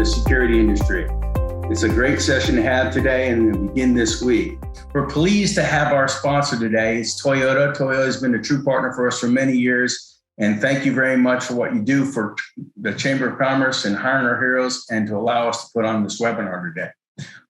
the security industry. It's a great session to have today and to begin this week. We're pleased to have our sponsor today. It's Toyota. Toyota has been a true partner for us for many years. And thank you very much for what you do for the Chamber of Commerce and Hiring Our Heroes and to allow us to put on this webinar today.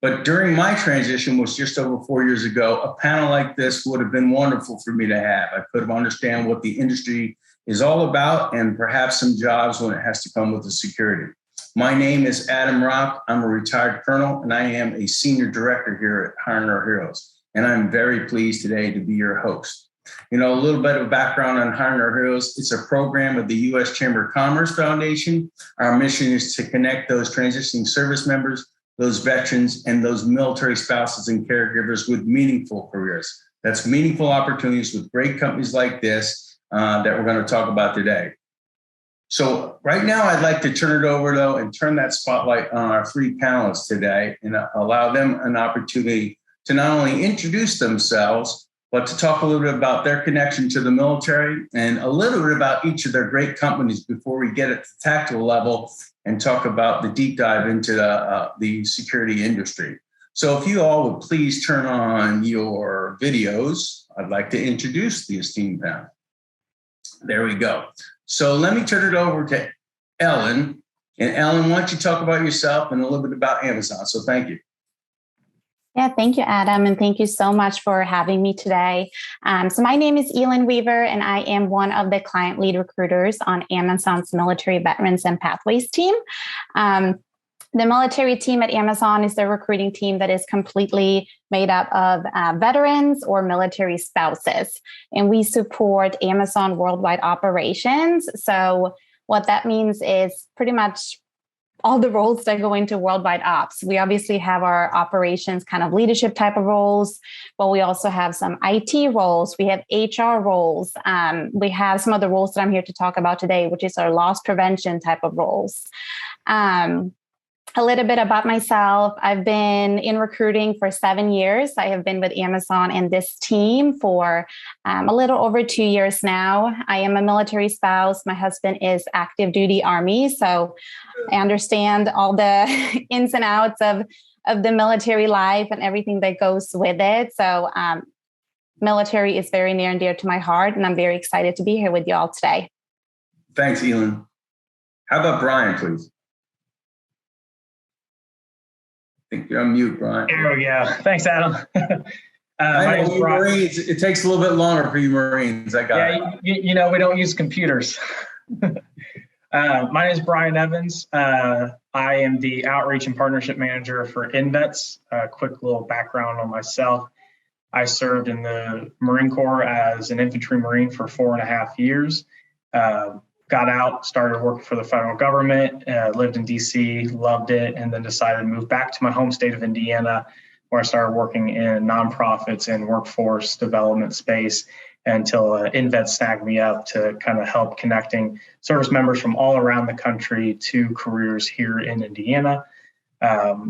But during my transition, was just over 4 years ago, a panel like this would have been wonderful for me to have. I could have understand what the industry is all about and perhaps some jobs when it has to come with the security. My name is Adam Rock. I'm a retired colonel and I am a senior director here at Hiring Our Heroes. And I'm very pleased today to be your host. You know, a little bit of background on Hiring Our Heroes. It's a program of the U.S. Chamber of Commerce Foundation. Our mission is to connect those transitioning service members, those veterans, and those military spouses and caregivers with meaningful careers. That's meaningful opportunities with great companies like this that we're going to talk about today. So right now, I'd like to turn it over, though, and turn that spotlight on our three panelists today and allow them an opportunity to not only introduce themselves, but to talk a little bit about their connection to the military and a little bit about each of their great companies before we get at the tactical level and talk about the deep dive into the security industry. So if you all would please turn on your videos, I'd like to introduce the esteemed panel. There we go. So let me turn it over to Ellen. And Ellen, why don't you talk about yourself and a little bit about Amazon? So thank you. Yeah, thank you, Adam. And thank you so much for having me today. So my name is Elin Weaver, and I am one of the client lead recruiters on Amazon's Military Veterans and Pathways team. The military team at Amazon is the recruiting team that is completely made up of veterans or military spouses. And we support Amazon worldwide operations. So what that means is pretty much all the roles that go into worldwide ops. We obviously have our operations kind of leadership type of roles, but we also have some IT roles. We have HR roles. We have some of the roles that I'm here to talk about today, which is our loss prevention type of roles. A little bit about myself. I've been in recruiting for 7 years. I have been with Amazon and this team for a little over 2 years now. I am a military spouse. My husband is active duty Army, so I understand all the ins and outs of the military life and everything that goes with it. So military is very near and dear to my heart, and I'm very excited to be here with you all today. Thanks, Elin. How about Brian, please? I think you're on mute, Brian. There we go. Thanks, Adam. I know you Marines, it takes a little bit longer for you Marines. I got it. You know, we don't use computers. My name is Brian Evans. I am the Outreach and Partnership Manager for InVets. Quick little background on myself. I served in the Marine Corps as an infantry Marine for 4.5 years. Got out, started working for the federal government, lived in DC, loved it, and then decided to move back to my home state of Indiana, where I started working in nonprofits and workforce development space until InVet snagged me up to kind of help connecting service members from all around the country to careers here in Indiana. I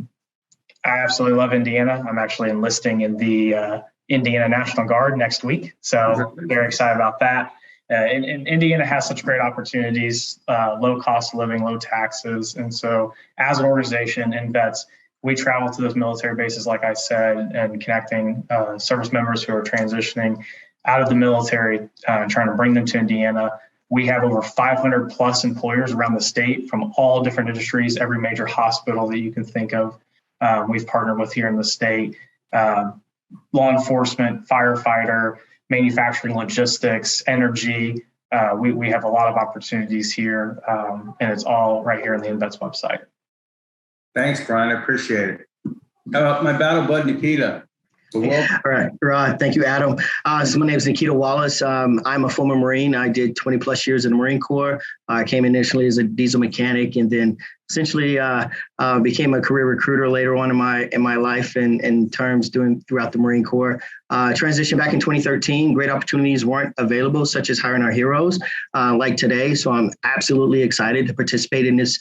absolutely love Indiana. I'm actually enlisting in the Indiana National Guard next week, so very excited about that. Indiana has such great opportunities, low cost of living, low taxes. And so as an organization, InVets, we travel to those military bases, like I said, and connecting service members who are transitioning out of the military, trying to bring them to Indiana. We have over 500 plus employers around the state from all different industries, every major hospital that you can think of. We've partnered with here in the state, law enforcement, firefighter, manufacturing, logistics, energy. We have a lot of opportunities here, and it's all right here on the InVets website. Thanks, Brian. I appreciate it. How about my battle bud, Nikita? All right. Thank you, Adam. So my name is Nikita Wallace. I'm a former Marine. I did 20 plus years in the Marine Corps. I came initially as a diesel mechanic and then essentially became a career recruiter later on in my life and in terms doing throughout the Marine Corps. Transitioned back in 2013. Great opportunities weren't available, such as Hiring Our Heroes like today. So I'm absolutely excited to participate in this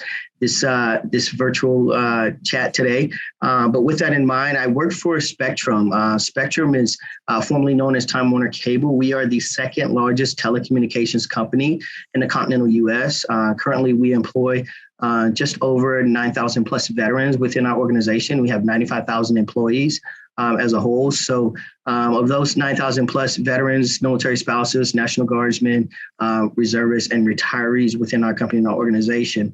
virtual chat today. But with that in mind, I work for Spectrum. Spectrum is formerly known as Time Warner Cable. We are the second largest telecommunications company in the continental U.S. Currently, we employ just over 9,000 plus veterans within our organization. We have 95,000 employees as a whole. So of those 9,000 plus veterans, military spouses, National Guardsmen, reservists, and retirees within our company and our organization,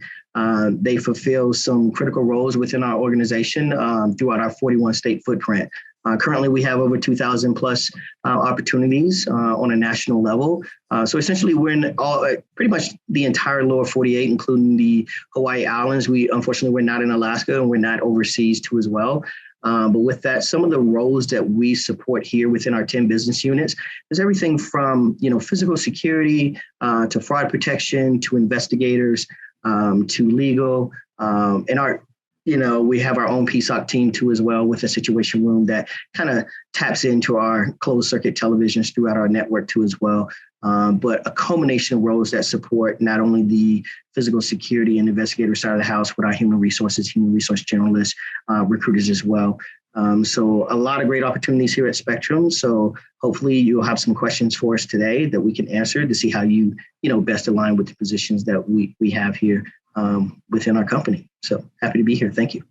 they fulfill some critical roles within our organization throughout our 41 state footprint. Currently, we have over 2,000 plus opportunities on a national level. So essentially, we're in pretty much the entire lower 48, including the Hawaii Islands. Unfortunately, we're not in Alaska, and we're not overseas too as well. But with that, some of the roles that we support here within our 10 business units is everything from physical security to fraud protection to investigators to legal and we have our own PSOC team too as well, with a situation room that kind of taps into our closed circuit televisions throughout our network too as well. But a culmination of roles that support not only the physical security and investigator side of the house, but our human resource generalists, recruiters as well. So a lot of great opportunities here at Spectrum. So hopefully you'll have some questions for us today that we can answer to see how you best align with the positions that we have here within our company. So happy to be here. Thank you.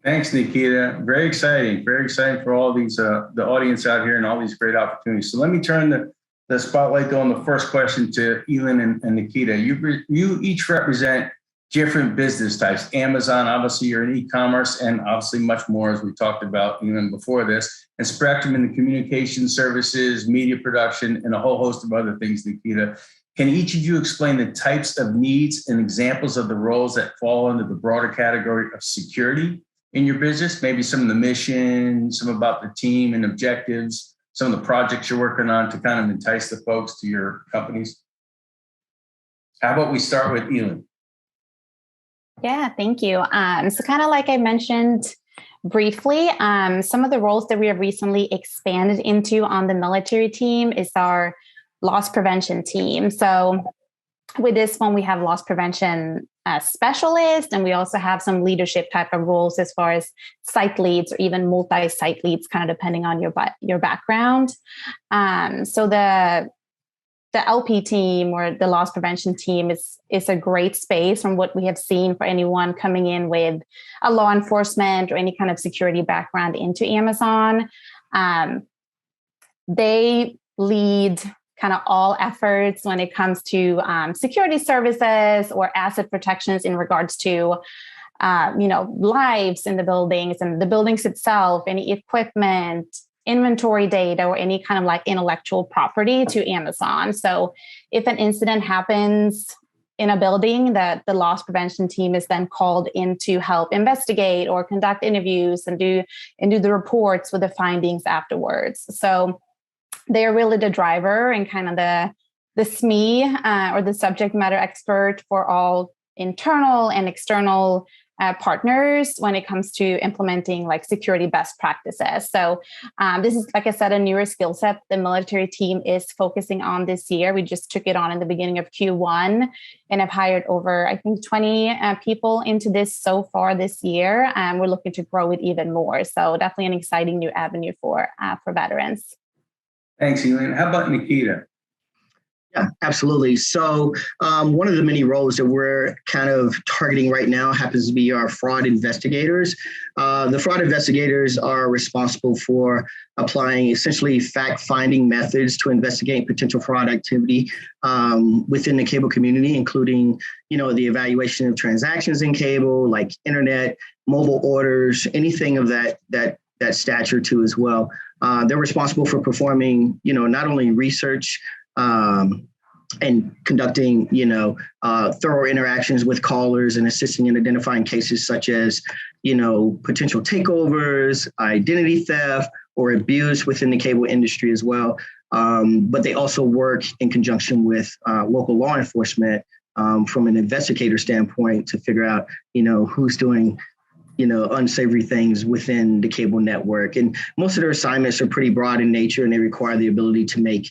Thanks, Nikita. Very exciting for all these, the audience out here and all these great opportunities. So let me turn the spotlight on the first question to Elin and Nikita. You each represent different business types. Amazon, obviously you're in e-commerce, and obviously much more, as we talked about even before this, and Spectrum in the communication services, media production, and a whole host of other things, Nikita. Can each of you explain the types of needs and examples of the roles that fall under the broader category of security in your business? Maybe some of the mission, some about the team and objectives, some of the projects you're working on to kind of entice the folks to your companies. How about we start with Elin? Yeah, thank you. So kind of like I mentioned briefly, some of the roles that we have recently expanded into on the military team is our loss prevention team. So with this one, we have loss prevention specialists, and we also have some leadership type of roles as far as site leads or even multi-site leads, kind of depending on your background. So the LP team or the loss prevention team is a great space from what we have seen for anyone coming in with a law enforcement or any kind of security background into Amazon. They lead kind of all efforts when it comes to security services or asset protections in regards to, lives in the buildings and the buildings itself, any equipment, inventory data, or any kind of like intellectual property to Amazon. So if an incident happens in a building, that the loss prevention team is then called in to help investigate or conduct interviews and do the reports with the findings afterwards. So they're really the driver and kind of the SME or the subject matter expert for all internal and external partners when it comes to implementing like security best practices. So this is, like I said, a newer skill set the military team is focusing on this year. We just took it on in the beginning of Q1 and have hired over, I think, 20 people into this so far this year. And we're looking to grow it even more. So definitely an exciting new avenue for veterans. Thanks, Elin. How about Nikita? Yeah, absolutely. So one of the many roles that we're kind of targeting right now happens to be our fraud investigators. The fraud investigators are responsible for applying essentially fact-finding methods to investigate potential fraud activity within the cable community, including, the evaluation of transactions in cable, like internet, mobile orders, anything of that stature too as well. They're responsible for performing, not only research and conducting, thorough interactions with callers and assisting in identifying cases such as, potential takeovers, identity theft, or abuse within the cable industry as well. But they also work in conjunction with local law enforcement from an investigator standpoint to figure out, who's doing unsavory things within the cable network. And most of their assignments are pretty broad in nature, and they require the ability to make,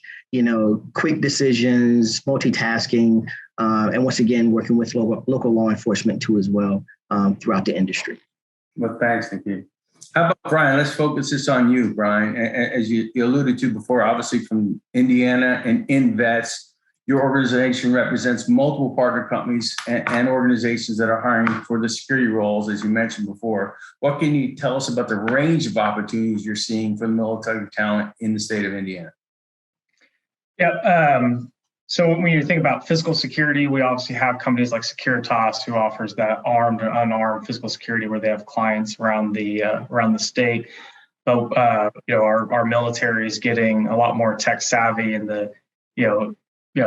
quick decisions, multitasking, and once again, working with local law enforcement too as well throughout the industry. Well, thanks, Nikki. How about Brian? Let's focus this on you, Brian. As you alluded to before, obviously from Indiana and InVets, your organization represents multiple partner companies and organizations that are hiring for the security roles, as you mentioned before. What can you tell us about the range of opportunities you're seeing for military talent in the state of Indiana? Yeah. So when you think about physical security, we obviously have companies like Securitas who offers that armed and unarmed physical security, where they have clients around the state. But our military is getting a lot more tech savvy in the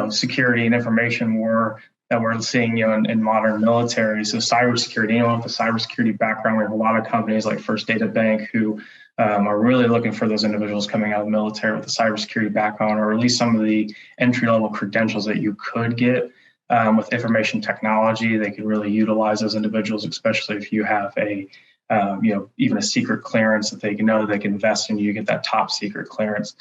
security and information war that we're seeing in modern military. So cybersecurity, anyone with a cybersecurity background, we have a lot of companies like First Data Bank who are really looking for those individuals coming out of the military with a cybersecurity background, or at least some of the entry-level credentials that you could get with information technology. They could really utilize those individuals, especially if you have even a secret clearance that they know they can invest in you, get that top secret clearance.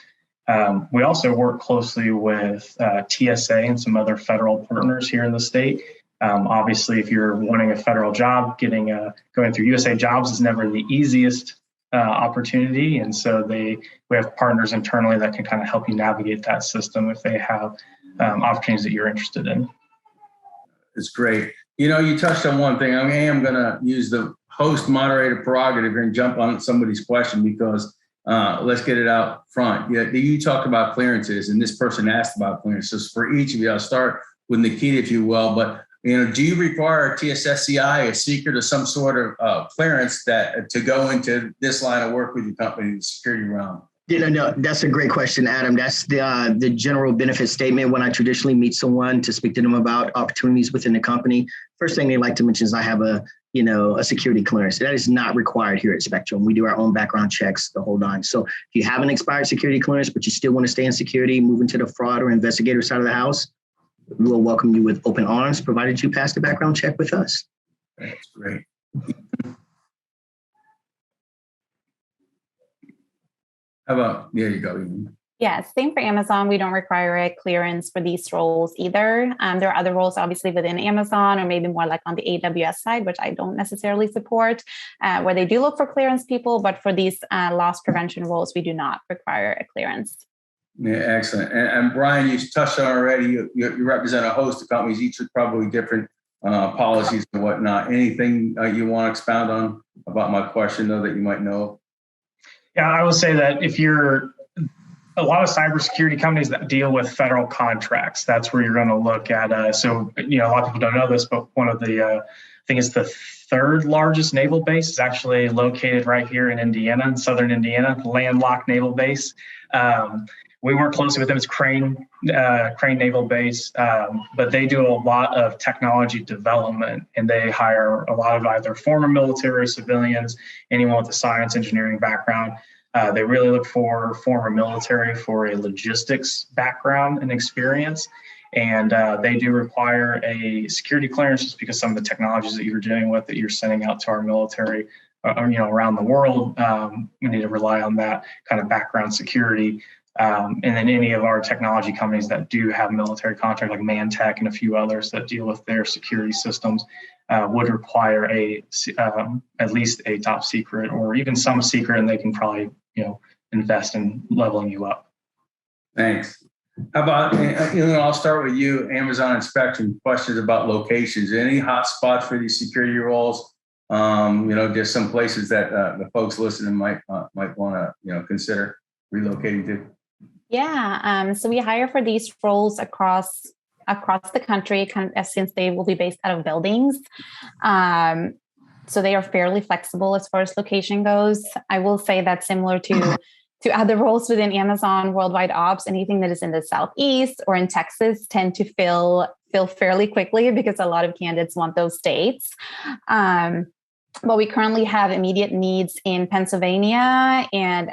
We also work closely with TSA and some other federal partners here in the state. Obviously, if you're wanting a federal job, going through USA Jobs is never the easiest opportunity, and so we have partners internally that can kind of help you navigate that system if they have opportunities that you're interested in. It's great. You touched on one thing. I am going to use the host moderator prerogative here and jump on somebody's question, because let's get it out front. You talked about clearances, and this person asked about clearances. For each of you, I'll start with Nikita, if you will. But do you require a TSSCI, a secret, or some sort of clearance to go into this line of work with your company, the security realm? No, that's a great question, Adam. That's the general benefit statement when I traditionally meet someone to speak to them about opportunities within the company. First thing they like to mention is I have a security clearance. That is not required here at Spectrum. We do our own background checks, the whole nine. So if you have an expired security clearance, but you still want to stay in security, move into the fraud or investigator side of the house, we will welcome you with open arms, provided you pass the background check with us. That's great. How about, there you go. Yeah, same for Amazon. We don't require a clearance for these roles either. There are other roles, obviously, within Amazon, or maybe more like on the AWS side, which I don't necessarily support, where they do look for clearance people. But for these loss prevention roles, we do not require a clearance. Yeah, excellent. And Brian, you touched on already, you represent a host of companies, each with probably different policies and whatnot. Anything you want to expound on about my question, though, that you might know? Yeah, I will say that if you're a lot of cybersecurity companies that deal with federal contracts, that's where you're going to look at. A lot of people don't know this, but one of the, I think it's the third largest naval base is actually located right here in Indiana, in southern Indiana, landlocked naval base. We work closely with them. It's Crane Naval Base, but they do a lot of technology development, and they hire a lot of either former military, civilians, anyone with a science engineering background. They really look for former military for a logistics background and experience. And they do require a security clearance, just because some of the technologies that you're dealing with, that you're sending out to our military around the world, we need to rely on that kind of background security. And then any of our technology companies that do have military contracts, like Mantech and a few others that deal with their security systems, would require at least a top secret or even some secret, and they can probably invest in leveling you up. Thanks. How about, I'll start with you, Amazon and Spectrum. Questions about locations. Any hot spots for these security roles? Just some places that the folks listening might want to consider relocating to. Yeah, so we hire for these roles across the country, since they will be based out of buildings. So they are fairly flexible as far as location goes. I will say that similar to other roles within Amazon Worldwide Ops, anything that is in the Southeast or in Texas tend to fill fairly quickly, because a lot of candidates want those states. But we currently have immediate needs in Pennsylvania and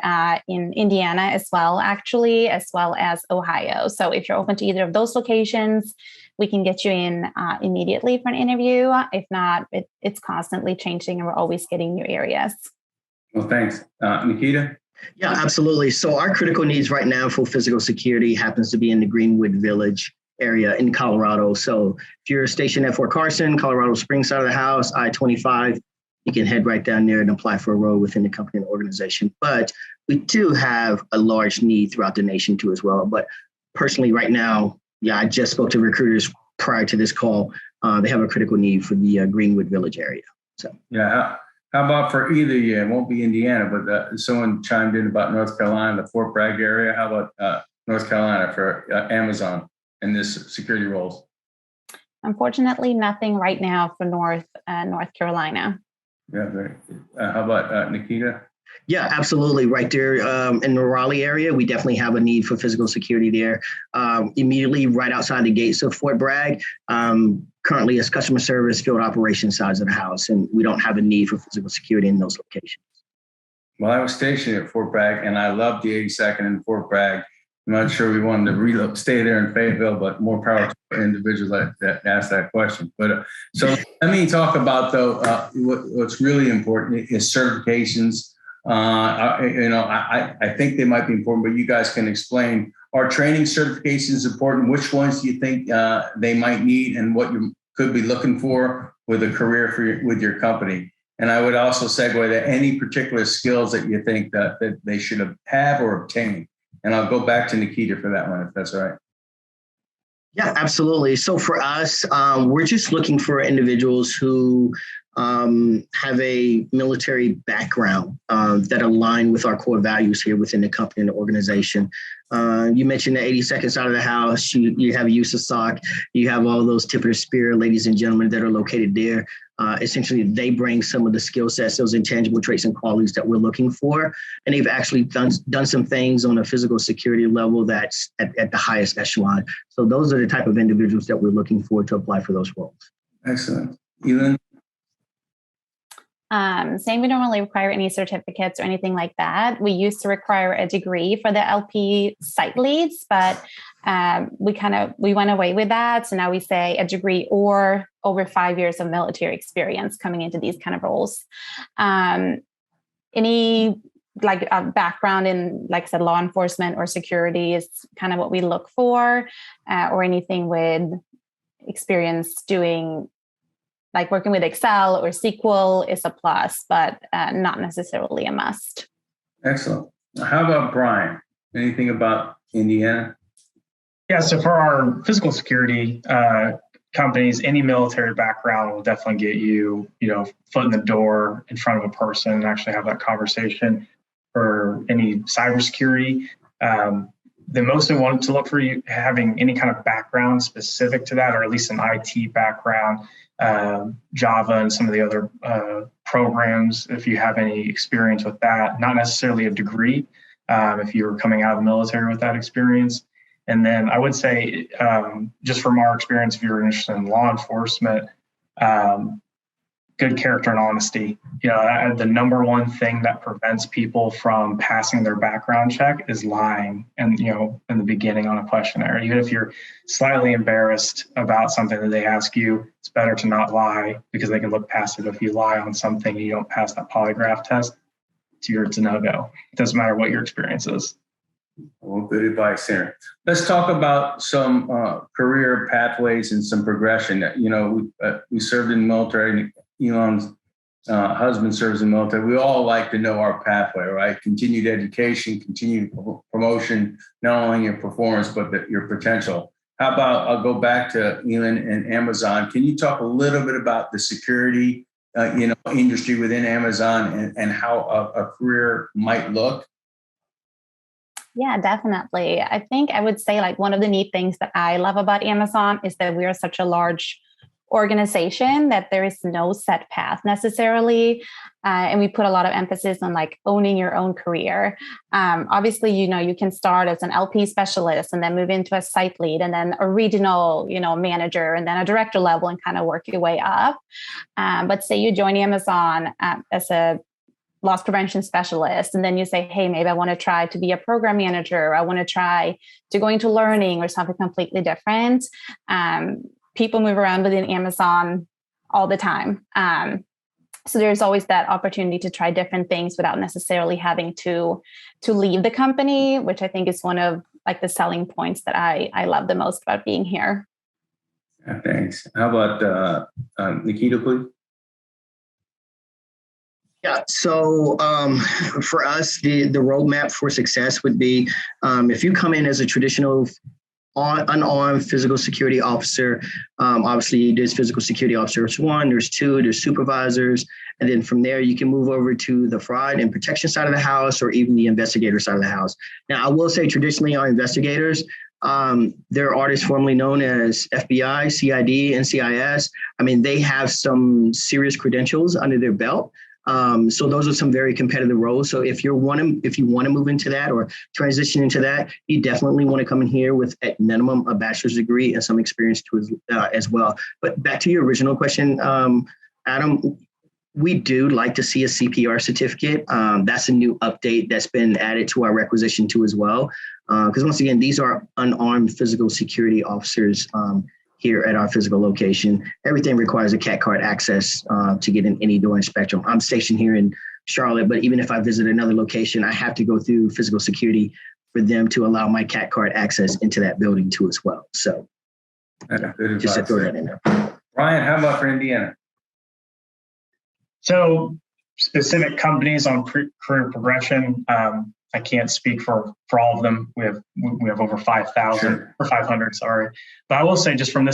in Indiana as well, as well as Ohio. So if you're open to either of those locations, we can get you in immediately for an interview. If not, it's constantly changing, and we're always getting new areas. Well, thanks. Nikita? Yeah, absolutely. So our critical needs right now for physical security happens to be in the Greenwood Village area in Colorado. So if you're stationed at Fort Carson, Colorado Springs side of the house, I-25, you can head right down there and apply for a role within the company and organization. But we do have a large need throughout the nation too as well. But personally, right now, I just spoke to recruiters prior to this call. They have a critical need for the Greenwood Village area. So Yeah. How about for either year? It won't be Indiana, but someone chimed in about North Carolina, the Fort Bragg area. How about North Carolina for Amazon and this security roles? Unfortunately, nothing right now for North Carolina. Yeah, very. How about Nikita? Yeah, absolutely. Right there in the Raleigh area, we definitely have a need for physical security there. Immediately right outside the gates of Fort Bragg, currently it's customer service, field operations sides of the house, and we don't have a need for physical security in those locations. Well, I was stationed at Fort Bragg, and I loved the 82nd in Fort Bragg. I'm not sure we wanted to stay there in Fayetteville, but more power to individuals that asked that question. But so let me talk about, though, what's really important is certifications. I think they might be important, but you guys can explain. Are training certifications important? Which ones do you think they might need, and what you could be looking for with a career with your company? And I would also segue to any particular skills that you think that they should have or obtain. And I'll go back to Nikita for that one, if that's all right. Yeah, absolutely. So for us, we're just looking for individuals who have a military background that align with our core values here within the company and the organization. You mentioned the 82nd side of the house. You have USASOC. You have all those tip of the spear, ladies and gentlemen, that are located there. Essentially, they bring some of the skill sets, those intangible traits and qualities that we're looking for. And they've actually done some things on a physical security level that's at the highest echelon. So those are the type of individuals that we're looking for to apply for those roles. Excellent. Elin? Saying we don't really require any certificates or anything like that. We used to require a degree for the LP site leads, but we went away with that. So now we say a degree or over 5 years of military experience coming into these kind of roles. Any background in, like I said, law enforcement or security is kind of what we look for, or anything with experience doing, like working with Excel or SQL is a plus, but not necessarily a must. Excellent. How about Brian? Anything about Indiana? Yeah, so for our physical security companies, any military background will definitely get you, foot in the door in front of a person and actually have that conversation. For any cybersecurity, the most important to look for you having any kind of background specific to that, or at least an IT background, Java and some of the other programs, if you have any experience with that, not necessarily a degree, if you were coming out of the military with that experience. And then I would say, just from our experience, if you're interested in law enforcement, good character and honesty. The number one thing that prevents people from passing their background check is lying. And, in the beginning on a questionnaire, even if you're slightly embarrassed about something that they ask you, it's better to not lie, because they can look past it. If you lie on something and you don't pass that polygraph test, it's a no-go. It doesn't matter what your experience is. Well, good advice there. Let's talk about some career pathways and some progression. We served in the military. Elon's husband serves in the military. We all like to know our pathway, right? Continued education, continued promotion, not only your performance, but your potential. How about, I'll go back to Elin and Amazon. Can you talk a little bit about the security, industry within Amazon and how a career might look? Yeah, definitely. I think I would say one of the neat things that I love about Amazon is that we are such a large organization that there is no set path necessarily. And we put a lot of emphasis on owning your own career. Obviously, you can start as an LP specialist and then move into a site lead and then a regional, manager and then a director level and kind of work your way up. But say you join Amazon as a loss prevention specialist, and then you say, hey, maybe I want to try to be a program manager. I want to try to go into learning or something completely different. People move around within Amazon all the time. So there's always that opportunity to try different things without necessarily having to leave the company, which I think is one of the selling points that I love the most about being here. Yeah, thanks. How about Nikita, please? Yeah, so for us, the roadmap for success would be if you come in as a traditional unarmed physical security officer. Obviously, there's physical security officers 1, there's 2, there's supervisors. And then from there, you can move over to the fraud and protection side of the house or even the investigator side of the house. Now, I will say traditionally our investigators, they're artists formerly known as FBI, CID, NCIS. I mean, they have some serious credentials under their belt. So those are some very competitive roles. So if you want to move into that or transition into that, you definitely want to come in here with at minimum a bachelor's degree and some experience as well. But back to your original question, Adam, we do like to see a CPR certificate. That's a new update that's been added to our requisition too as well. Because once again, these are unarmed physical security officers here at our physical location. Everything requires a CAT card access to get in any door in Spectrum. I'm stationed here in Charlotte, but even if I visit another location, I have to go through physical security for them to allow my CAT card access into that building too as well. So just to throw that in there. Brian, how about for Indiana? So specific companies on career progression, I can't speak for all of them. We have over 5,000 or 500, sorry. But I will say just from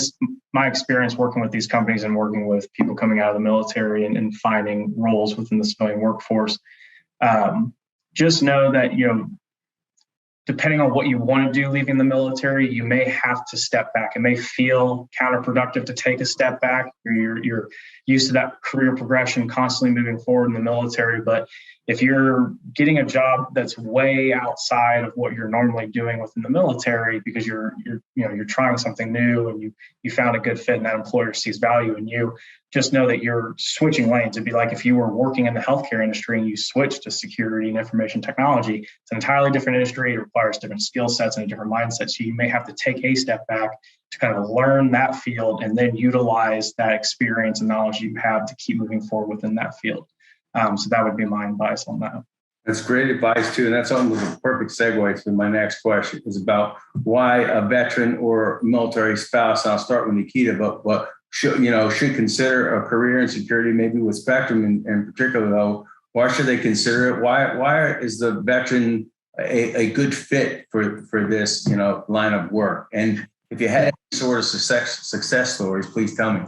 my experience working with these companies and working with people coming out of the military and finding roles within the civilian workforce, just know that, depending on what you want to do leaving the military, you may have to step back. It may feel counterproductive to take a step back. You're used to that career progression, constantly moving forward in the military. But if you're getting a job that's way outside of what you're normally doing within the military because you're trying something new and you found a good fit and that employer sees value in you, just know that you're switching lanes. It'd be like if you were working in the healthcare industry and you switch to security and information technology. It's an entirely different industry. It requires different skill sets and a different mindset. So you may have to take a step back to kind of learn that field and then utilize that experience and knowledge you have to keep moving forward within that field. So that would be my advice on that. That's great advice too. And that's almost a perfect segue to my next question is about why a veteran or military spouse, and I'll start with Nikita, but should consider a career in security, maybe with Spectrum in particular though. Why should they consider it? Why is the veteran a good fit for this, line of work? And if you had any sort of success stories, please tell me.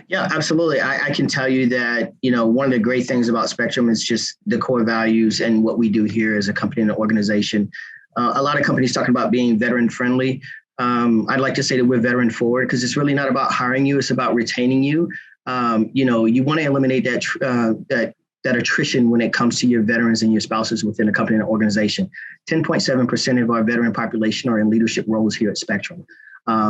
Yeah, absolutely. I can tell you that, one of the great things about Spectrum is just the core values and what we do here as a company and an organization. A lot of companies talking about being veteran friendly. I'd like to say that we're veteran forward because it's really not about hiring you. It's about retaining you. You want to eliminate that attrition when it comes to your veterans and your spouses within a company and an organization. 10.7% of our veteran population are in leadership roles here at Spectrum.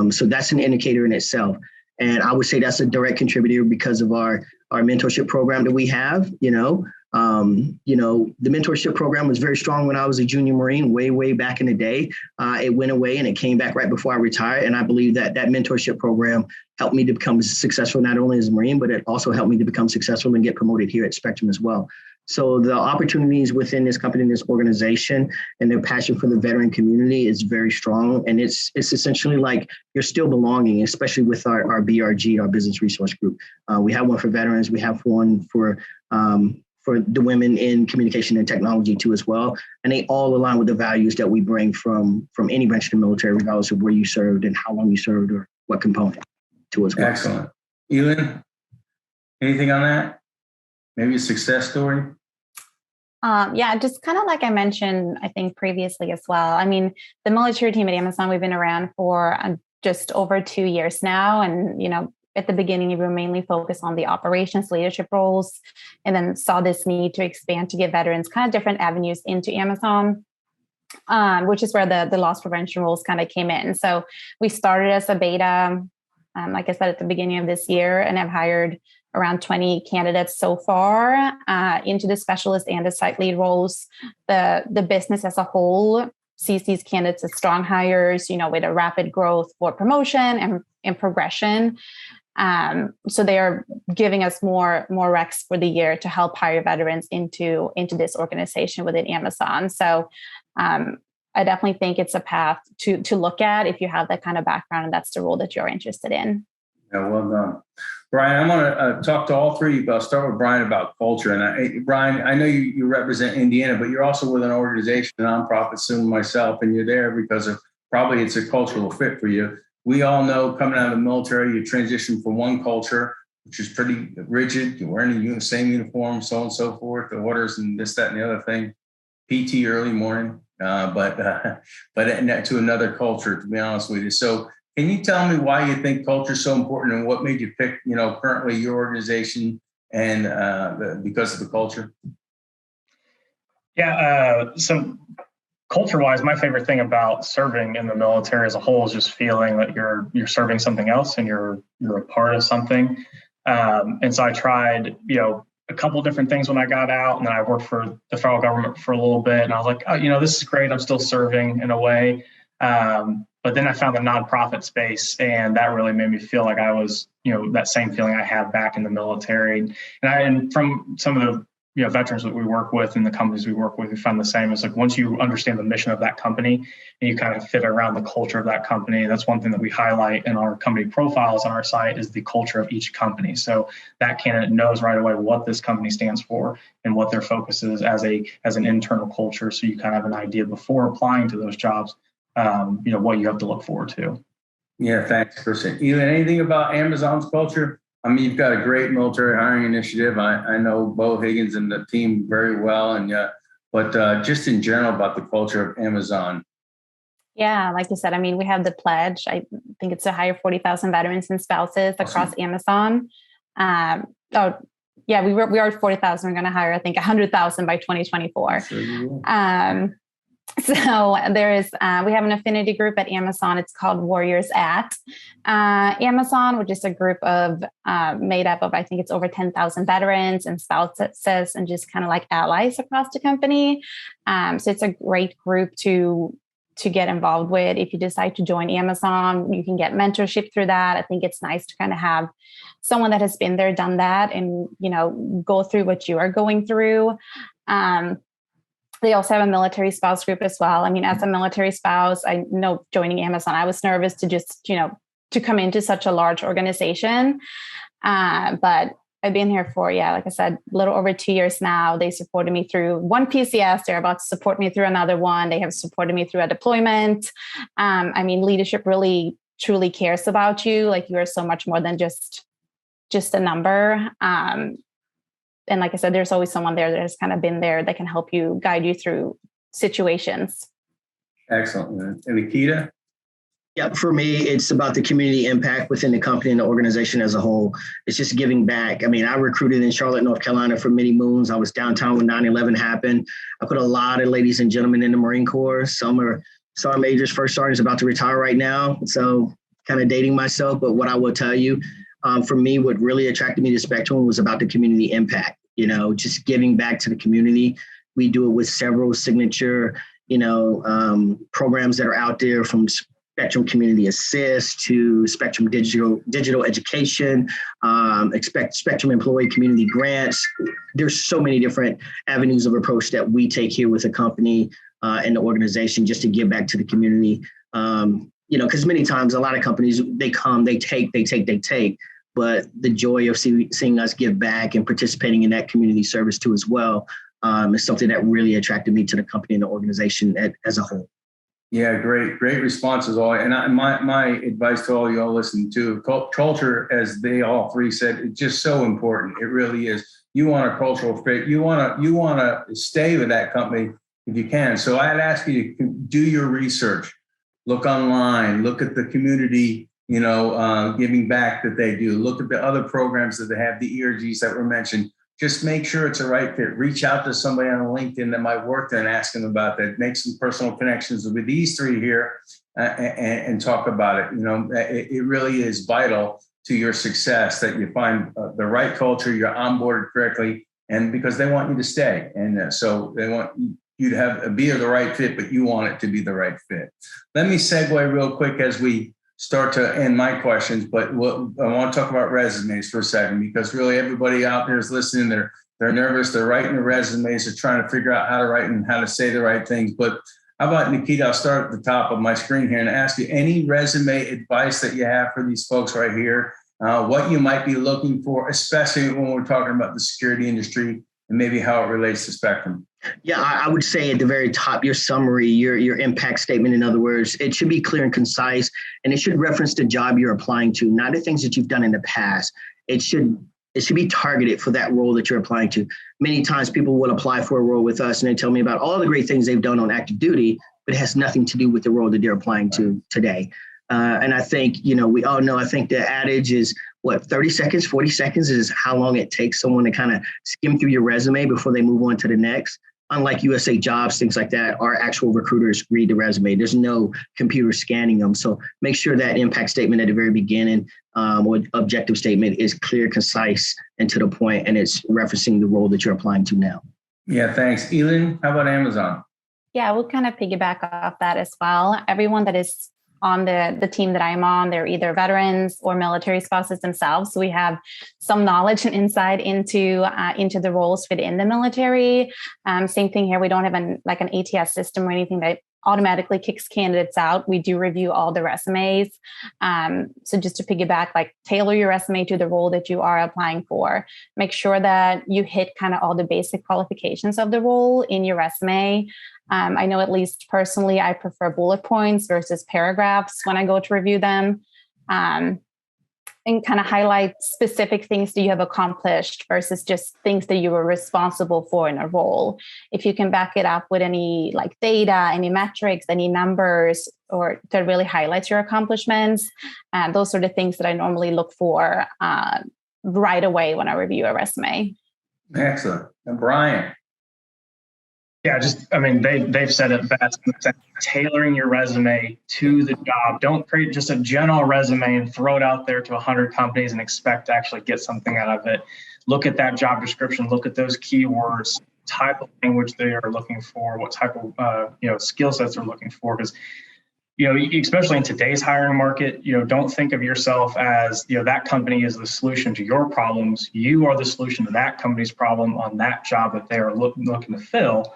So that's an indicator in itself. And I would say that's a direct contributor because of our mentorship program that we have. The mentorship program was very strong when I was a junior Marine way back in the day. It went away and it came back right before I retired. And I believe that mentorship program helped me to become successful, not only as a Marine, but it also helped me to become successful and get promoted here at Spectrum as well. So the opportunities within this company and this organization and their passion for the veteran community is very strong. And it's essentially like you're still belonging, especially with our BRG, our business resource group. We have one for veterans. We have one for the women in communication and technology too as well. And they all align with the values that we bring from any branch of the military, regardless of where you served and how long you served or what component to as well. Excellent. Elin, anything on that? Maybe a success story? Just kind of like I mentioned, I think previously as well. I mean, the military team at Amazon, we've been around for just over 2 years now. And, at the beginning, we were mainly focused on the operations leadership roles and then saw this need to expand to give veterans kind of different avenues into Amazon, which is where the loss prevention roles kind of came in. So we started as a beta, like I said, at the beginning of this year, and I've hired around 20 candidates so far into the specialist and the site lead roles. The business as a whole sees these candidates as strong hires, with a rapid growth for promotion and progression. So they are giving us more recs for the year to help hire veterans into this organization within Amazon. So I definitely think it's a path to look at if you have that kind of background and that's the role that you're interested in. Yeah, well done. Brian, I want to talk to all three of you, but I'll start with Brian about culture. And Brian, I know you represent Indiana, but you're also with an organization, a nonprofit, soon myself, and you're there because of probably it's a cultural fit for you. We all know coming out of the military, you transition from one culture, which is pretty rigid. You're wearing the same uniform, so on and so forth, the orders and this, that, and the other thing. PT early morning, but to another culture, to be honest with you. So can you tell me why you think culture is so important and what made you pick, currently your organization and because of the culture? Yeah, so culture-wise, my favorite thing about serving in the military as a whole is just feeling that you're serving something else and you're a part of something. And so I tried, a couple different things when I got out, and then I worked for the federal government for a little bit, and I was like, oh, this is great. I'm still serving in a way. But then I found the nonprofit space, and that really made me feel like I was, that same feeling I had back in the military. And from some of the veterans that we work with and the companies we work with, we found the same. It's like once you understand the mission of that company and you kind of fit around the culture of that company, that's one thing that we highlight in our company profiles on our site is the culture of each company. So that candidate knows right away what this company stands for and what their focus is as an internal culture. So you kind of have an idea before applying to those jobs, what you have to look forward to. Yeah, thanks, Chris. Anything about Amazon's culture? I mean, you've got a great military hiring initiative. I know Bo Higgins and the team very well, but just in general about the culture of Amazon. Yeah, like you said, I mean, we have the pledge. I think it's to hire 40,000 veterans and spouses across Amazon. We are at 40,000. We're going to hire, I think, 100,000 by 2024. Sure. So there is, we have an affinity group at Amazon. It's called Warriors at Amazon, which is a group of made up of, I think it's over 10,000 veterans and spouses and just kind of like allies across the company. So it's a great group to get involved with. If you decide to join Amazon, you can get mentorship through that. I think it's nice to kind of have someone that has been there, done that, and, go through what you are going through. They also have a military spouse group as well. I mean, as a military spouse, I know joining Amazon, I was nervous to just, to come into such a large organization. But I've been here for, like I said, a little over 2 years now. They supported me through one PCS. They're about to support me through another one. They have supported me through a deployment. I mean, leadership really, truly cares about you. Like you are so much more than just a number. And like I said, there's always someone there that has kind of been there that can help you, guide you through situations. Excellent. And Nikita? Yeah, for me, it's about the community impact within the company and the organization as a whole. It's just giving back. I mean, I recruited in Charlotte, North Carolina for many moons. I was downtown when 9/11 happened. I put a lot of ladies and gentlemen in the Marine Corps. Some are sergeant majors, first sergeants about to retire right now. So kind of dating myself, but what I will tell you, for me, what really attracted me to Spectrum was about the community impact, just giving back to the community. We do it with several signature, programs that are out there, from Spectrum Community Assist to Spectrum Digital Education, Spectrum Employee Community Grants. There's so many different avenues of approach that we take here with the company and the organization just to give back to the community. Because many times a lot of companies, they come, they take. But the joy of seeing us give back and participating in that community service too as well is something that really attracted me to the company and the organization as a whole. Yeah, great responses all. And my advice to all y'all listening to, culture, as they all three said, it's just so important. It really is. You want a cultural fit. You want to stay with that company if you can. So I'd ask you to do your research, look online, look at the community, giving back that they do. Look at the other programs that they have, the ERGs that were mentioned. Just make sure it's a right fit. Reach out to somebody on LinkedIn that might work there and ask them about that. Make some personal connections with these three here and talk about it. It really is vital to your success that you find the right culture, you're onboarded correctly, and because they want you to stay. And so they want you to be the right fit, but you want it to be the right fit. Let me segue real quick as we start to end my questions, but I want to talk about resumes for a second, because really everybody out there is listening. They're nervous. They're writing their resumes. They're trying to figure out how to write and how to say the right things. But how about, Nikita, I'll start at the top of my screen here and ask you any resume advice that you have for these folks right here, what you might be looking for, especially when we're talking about the security industry and maybe how it relates to Spectrum. Yeah, I would say at the very top, your summary, your impact statement, in other words, it should be clear and concise, and it should reference the job you're applying to, not the things that you've done in the past. It should be targeted for that role that you're applying to. Many times people will apply for a role with us and they tell me about all the great things they've done on active duty, but it has nothing to do with the role that they're applying to today. And I think, we all know, I think the adage is 30 seconds, 40 seconds is how long it takes someone to kind of skim through your resume before they move on to the next. Unlike USA Jobs, things like that, our actual recruiters read the resume. There's no computer scanning them. So make sure that impact statement at the very beginning or objective statement is clear, concise, and to the point, and it's referencing the role that you're applying to now. Yeah, thanks. Elin, how about Amazon? Yeah, we'll kind of piggyback off that as well. Everyone that is on the team that I'm on, they're either veterans or military spouses themselves. So we have some knowledge and insight into the roles within the military. Same thing here. We don't have an ATS system or anything that automatically kicks candidates out. We do review all the resumes. So just to piggyback, tailor your resume to the role that you are applying for. Make sure that you hit kind of all the basic qualifications of the role in your resume. I know, at least personally, I prefer bullet points versus paragraphs when I go to review them, and kind of highlight specific things that you have accomplished versus just things that you were responsible for in a role. If you can back it up with any data, any metrics, any numbers, or that really highlights your accomplishments, those are the things that I normally look for right away when I review a resume. Excellent. And Brian? Yeah, they've said it best. Tailoring your resume to the job. Don't create just a general resume and throw it out there to 100 companies and expect to actually get something out of it. Look at that job description. Look at those keywords, type of language they are looking for, what type of skill sets they're looking for. Because especially in today's hiring market, don't think of yourself as that company is the solution to your problems. You are the solution to that company's problem on that job that they are looking to fill.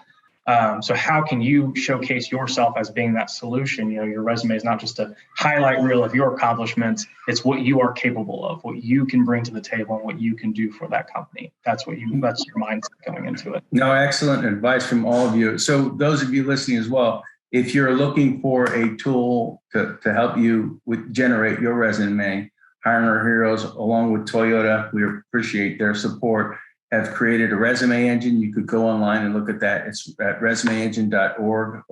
So how can you showcase yourself as being that solution? Your resume is not just a highlight reel of your accomplishments. It's what you are capable of, what you can bring to the table, and what you can do for that company. That's your mindset going into it. No, excellent advice from all of you. So those of you listening as well, if you're looking for a tool to help you generate your resume, Hiring Our Heroes, along with Toyota, we appreciate their support, have created a resume engine. You could go online and look at that. It's at resumeengine.org.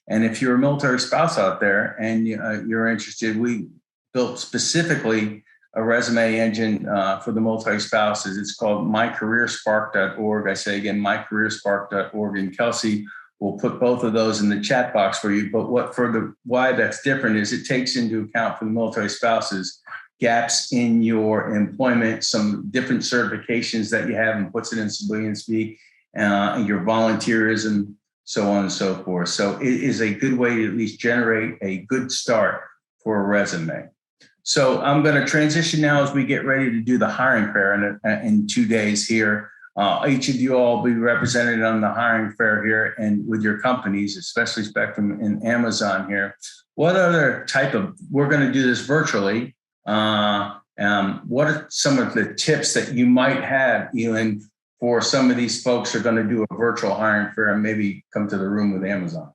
And if you're a military spouse out there and you're interested, we built specifically a resume engine for the military spouses. It's called mycareerspark.org. I say again, mycareerspark.org. And Kelsey will put both of those in the chat box for you. But why that's different is it takes into account for the military spouses gaps in your employment, some different certifications that you have, and puts it in civilian speak, your volunteerism, so on and so forth. So it is a good way to at least generate a good start for a resume. So I'm going to transition now as we get ready to do the hiring fair in 2 days here. Each of you all will be represented on the hiring fair here and with your companies, especially Spectrum and Amazon here. What other we're going to do this virtually. What are some of the tips that you might have, Elin, for some of these folks who are going to do a virtual hiring fair and maybe come to the room with Amazon?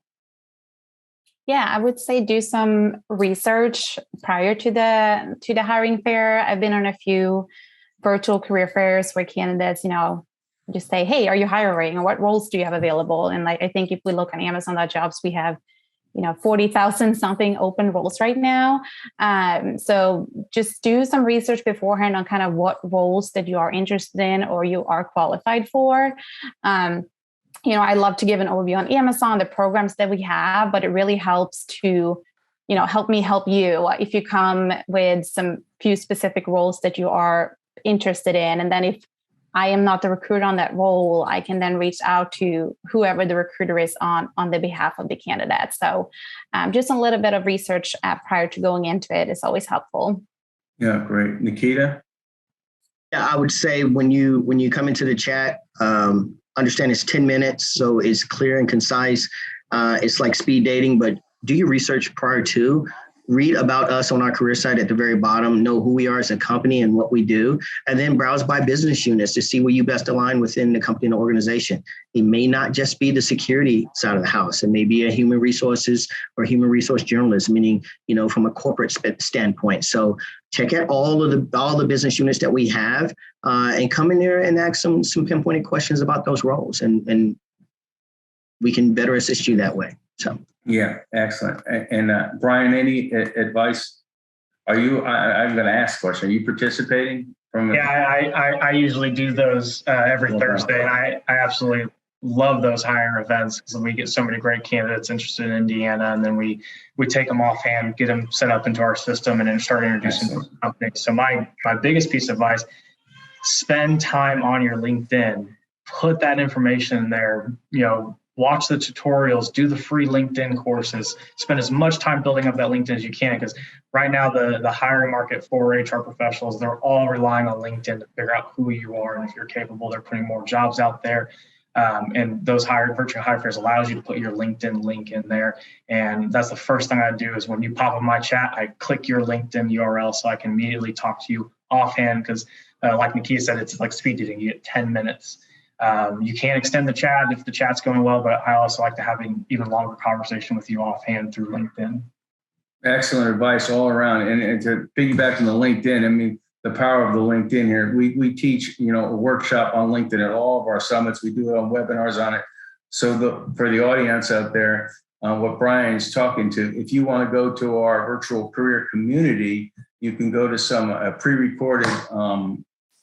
Yeah, I would say do some research prior to the hiring fair. I've been on a few virtual career fairs where candidates, just say, hey, are you hiring? Or what roles do you have available? And I think if we look on Amazon.jobs, we have 40,000 something open roles right now. So just do some research beforehand on kind of what roles that you are interested in or you are qualified for. I love to give an overview on Amazon, the programs that we have, but it really helps to, help me help you if you come with some few specific roles that you are interested in. And then if I am not the recruiter on that role, I can then reach out to whoever the recruiter is on the behalf of the candidate. So just a little bit of research prior to going into it is always helpful. Yeah, great. Nikita? Yeah, I would say when you come into the chat, understand it's 10 minutes, so it's clear and concise. It's like speed dating, but do your research prior to. read about us on our career site at the very bottom, know who we are as a company and what we do, and then browse by business units to see where you best align within the company and the organization. It may not just be the security side of the house. It may be a human resources or human resource journalist, meaning, from a corporate standpoint. So check out all the business units that we have and come in there and ask some pinpointed questions about those roles, and we can better assist you that way. So. Yeah, excellent. And Brian, any advice? I'm going to ask a question. Are you participating? I usually do those every Thursday. And I absolutely love those hire events because we get so many great candidates interested in Indiana, and then we take them offhand, get them set up into our system, and then start introducing them to companies. So my biggest piece of advice: spend time on your LinkedIn, put that information in there. Watch the tutorials, do the free LinkedIn courses, spend as much time building up that LinkedIn as you can, because right now the hiring market for HR professionals, they're all relying on LinkedIn to figure out who you are, and if you're capable, they're putting more jobs out there. And those virtual hire fairs allows you to put your LinkedIn link in there. And that's the first thing I do is when you pop up my chat, I click your LinkedIn URL so I can immediately talk to you offhand, because like Nakia said, it's like speed dating. You get 10 minutes. You can extend the chat if the chat's going well, but I also like to have an even longer conversation with you offhand through LinkedIn. Excellent advice all around. And to piggyback on the LinkedIn, the power of the LinkedIn here, we teach, a workshop on LinkedIn at all of our summits. We do it on webinars on it. So for the audience out there, what Brian's talking to, if you want to go to our virtual career community, you can go to some pre-recorded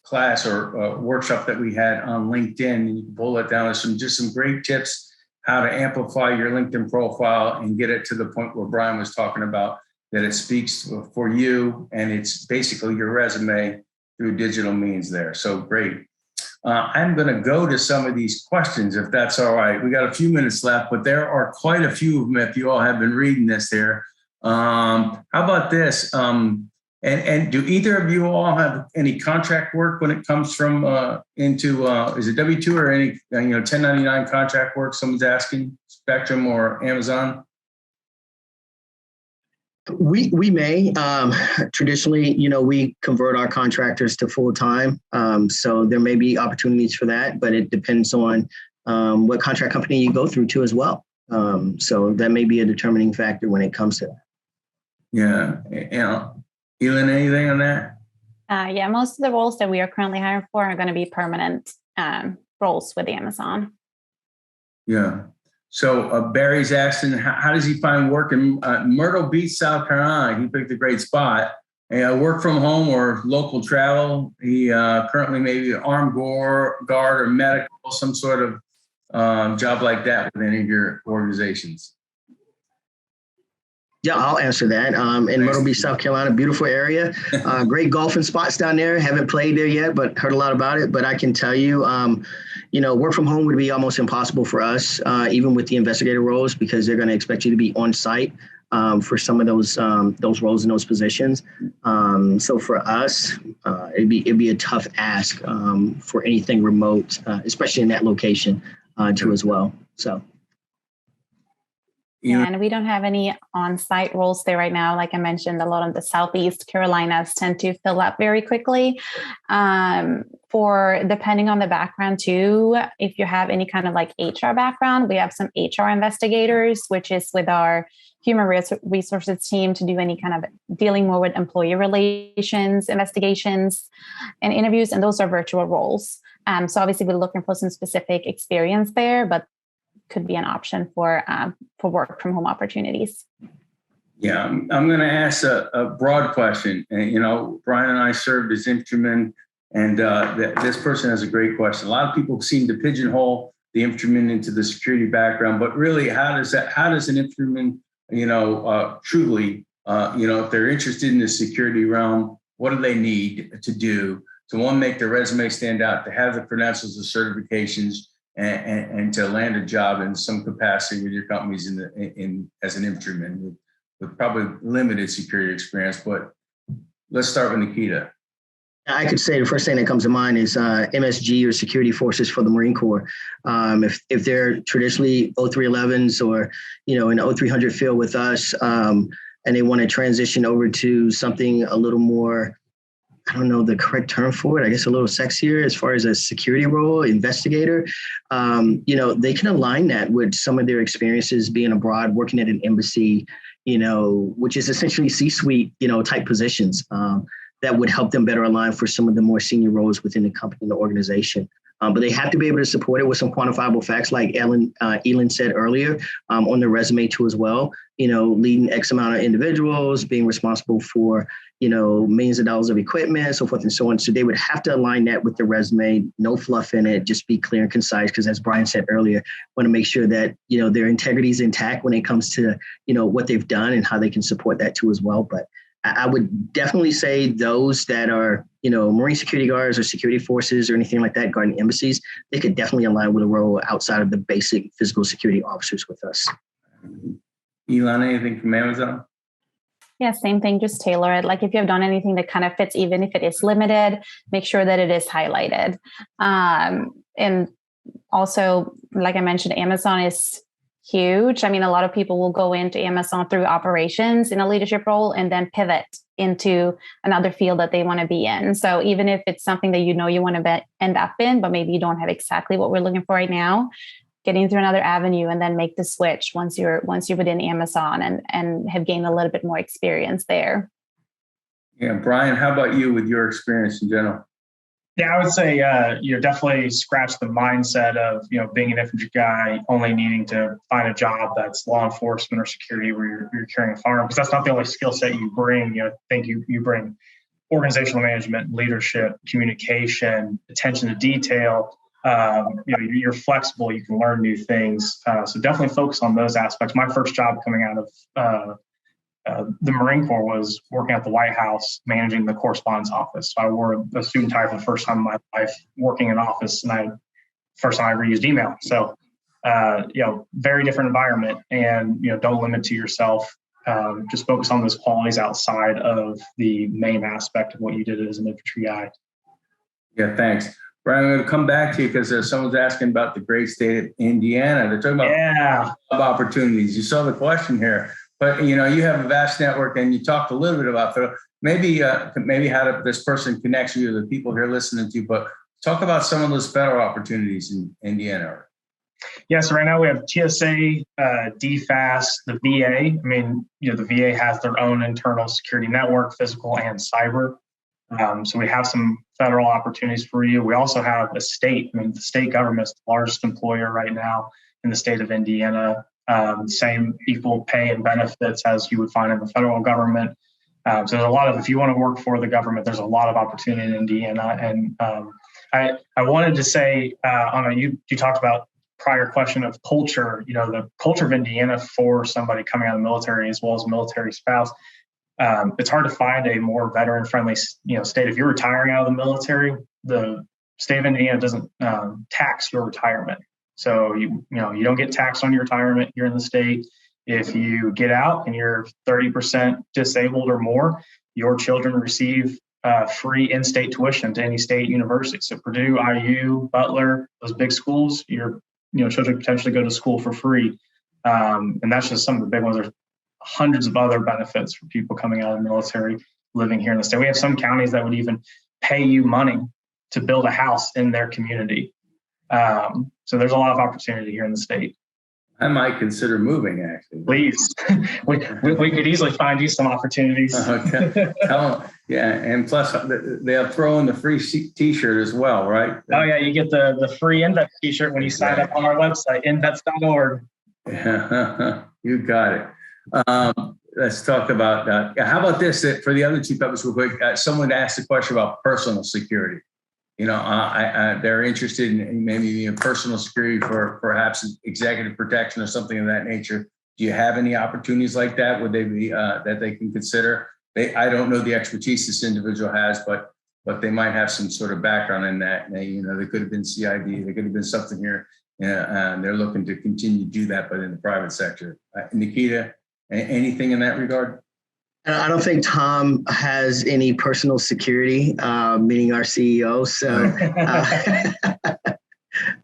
class or workshop that we had on LinkedIn, and you can pull it down. There's some great tips how to amplify your LinkedIn profile and get it to the point where Brian was talking about, that it speaks for you, and it's basically your resume through digital means there. So great. I'm going to go to some of these questions, if that's all right. We got a few minutes left, but there are quite a few of them if you all have been reading this here. How about this? And do either of you all have any contract work when it comes from into is it W-2 or any 1099 contract work? Someone's asking, Spectrum or Amazon. We may traditionally, we convert our contractors to full time, so there may be opportunities for that, but it depends on what contract company you go through too as well. So that may be a determining factor when it comes to that. Yeah. Elin, anything on that? Yeah, most of the roles that we are currently hiring for are going to be permanent roles with Amazon. Yeah. So Barry's asking, how does he find work in Myrtle Beach, South Carolina? He picked a great spot. Work from home or local travel. He currently maybe an armed guard or medical, some sort of job like that with any of your organizations. Yeah, I'll answer that. In Myrtle Beach, South Carolina, beautiful area. Great golfing spots down there. Haven't played there yet, but heard a lot about it. But I can tell you, work from home would be almost impossible for us, even with the investigator roles, because they're going to expect you to be on site for some of those roles and those positions. So for us, it'd be a tough ask for anything remote, especially in that location too as well. So. And we don't have any on-site roles there right now. Like I mentioned, a lot of the Southeast Carolinas tend to fill up very quickly. For depending on the background too, if you have any kind of like HR background, we have some HR investigators, which is with our human resources team to do any kind of dealing more with employee relations, investigations, and interviews. And those are virtual roles. So obviously we're looking for some specific experience there, but could be an option for work from home opportunities. Yeah, I'm going to ask a broad question. And, Brian and I served as infantrymen, and this person has a great question. A lot of people seem to pigeonhole the infantryman into the security background, but really, how does an infantryman, truly, if they're interested in the security realm, what do they need to do to, one, make their resume stand out, to have the credentials, the certifications, and to land a job in some capacity with your companies as an infantryman with probably limited security experience. But let's start with Nikita. I could say the first thing that comes to mind is MSG or security forces for the Marine Corps. If they're traditionally O311s or, in the O300 field with us, and they want to transition over to something a little more, I don't know the correct term for it, I guess a little sexier as far as a security role, investigator, they can align that with some of their experiences being abroad, working at an embassy, which is essentially C-suite, type positions that would help them better align for some of the more senior roles within the company and the organization. But they have to be able to support it with some quantifiable facts, like Elin said earlier, on their resume too as well. Leading X amount of individuals, being responsible for, millions of dollars of equipment, so forth and so on. So they would have to align that with the resume, no fluff in it, just be clear and concise. Because as Brian said earlier, want to make sure that, their integrity is intact when it comes to, what they've done and how they can support that too as well. But I would definitely say those that are, Marine security guards or security forces or anything like that, guarding embassies, they could definitely align with a role outside of the basic physical security officers with us. Elon, anything from Amazon? Yeah, same thing, just tailor it. Like if you have done anything that kind of fits, even if it is limited, make sure that it is highlighted. And also, like I mentioned, Amazon is huge. I mean, a lot of people will go into Amazon through operations in a leadership role and then pivot into another field that they want to be in. So even if it's something that you want to end up in, but maybe you don't have exactly what we're looking for right now, getting through another avenue and then make the switch once you're within Amazon and have gained a little bit more experience there. Yeah, Brian, how about you with your experience in general? Yeah, I would say definitely scratch the mindset of being an infantry guy, only needing to find a job that's law enforcement or security where you're carrying a firearm, because that's not the only skill set you bring. I think you bring organizational management, leadership, communication, attention to detail. You're flexible. You can learn new things. So definitely focus on those aspects. My first job coming out of the Marine Corps was working at the White House, managing the correspondence office. So I wore a suit and tie for the first time in my life, working in office, and first time I ever used email. So, very different environment, and don't limit to yourself. Just focus on those qualities outside of the main aspect of what you did as an infantry guy. Yeah, thanks. Brian, I'm going to come back to you because someone's asking about the great state of Indiana. They're talking about job opportunities. You saw the question here. But, you have a vast network, and you talked a little bit about maybe how this person connects you to the people here listening to you, but talk about some of those federal opportunities in Indiana. Yes, right now we have TSA, DFAS, the VA. I mean, the VA has their own internal security network, physical and cyber. So we have some federal opportunities for you. We also have a state. I mean, the state government is the largest employer right now in the state of Indiana. Same equal pay and benefits as you would find in the federal government. So there's a lot of, if you want to work for the government, there's a lot of opportunity in Indiana. And I wanted to say, you talked about prior question of culture, the culture of Indiana for somebody coming out of the military as well as military spouse. It's hard to find a more veteran friendly, state. If you're retiring out of the military, the state of Indiana doesn't tax your retirement. So you don't get taxed on your retirement here in the state. If you get out and you're 30% disabled or more, your children receive free in-state tuition to any state university. So Purdue, IU, Butler, those big schools, your children potentially go to school for free. And that's just some of the big ones. There's hundreds of other benefits for people coming out of the military living here in the state. We have some counties that would even pay you money to build a house in their community. So there's a lot of opportunity here in the state. I might consider moving, actually. Please. we could easily find you some opportunities. Okay. Yeah, and plus they'll throw in the free T-shirt as well, right? Oh yeah, you get the free InVets T-shirt when you sign up on our website, invets.org. Yeah, you got it. Let's talk about how about this? For the other two topics, real quick. Someone asked a question about personal security. They're interested in maybe personal security for perhaps executive protection or something of that nature. Do you have any opportunities like that? Would they be that they can consider? I don't know the expertise this individual has, but they might have some sort of background in that. They could have been CID, they could have been something here, and they're looking to continue to do that, but in the private sector. Nikita, anything in that regard? I don't think Tom has any personal security, meaning our CEO. So,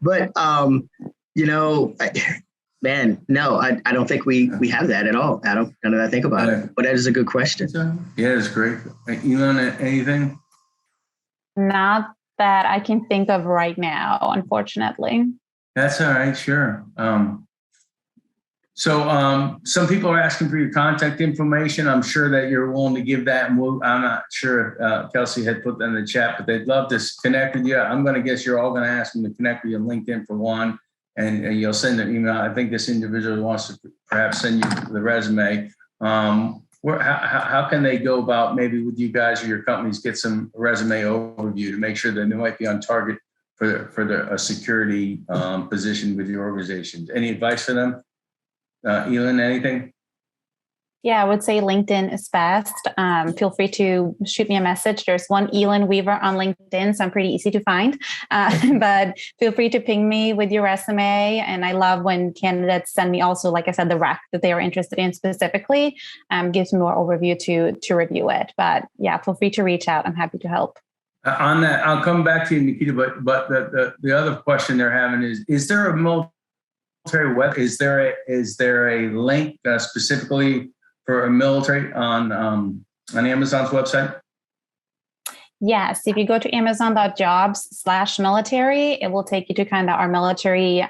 but Man, no, I don't think we have that at all, Adam, now that I think about it. But that is a good question. Yeah, it's great. Elon, anything? Not that I can think of right now, unfortunately. That's all right, sure. So some people are asking for your contact information. I'm sure that you're willing to give that. And I'm not sure if Kelsey had put that in the chat, but they'd love to connect with you. I'm going to guess you're all going to ask them to connect with you on LinkedIn for one, and you'll send an email. I think this individual wants to perhaps send you the resume. How can they go about maybe with you guys or your companies get some resume overview to make sure that they might be on target for a security position with your organizations? Any advice for them? Elin, anything? Yeah, I would say LinkedIn is best. Feel free to shoot me a message. There's one Elin Weaver on LinkedIn, so I'm pretty easy to find. But feel free to ping me with your resume. And I love when candidates send me also, like I said, the rec that they are interested in specifically. Gives me more overview to review it. But yeah, feel free to reach out. I'm happy to help. On that, I'll come back to you, Nikita. But the other question they're having is there a military web? Is there a link specifically for a military on Amazon's website? Yes, if you go to amazon.jobs/military, it will take you to kind of our military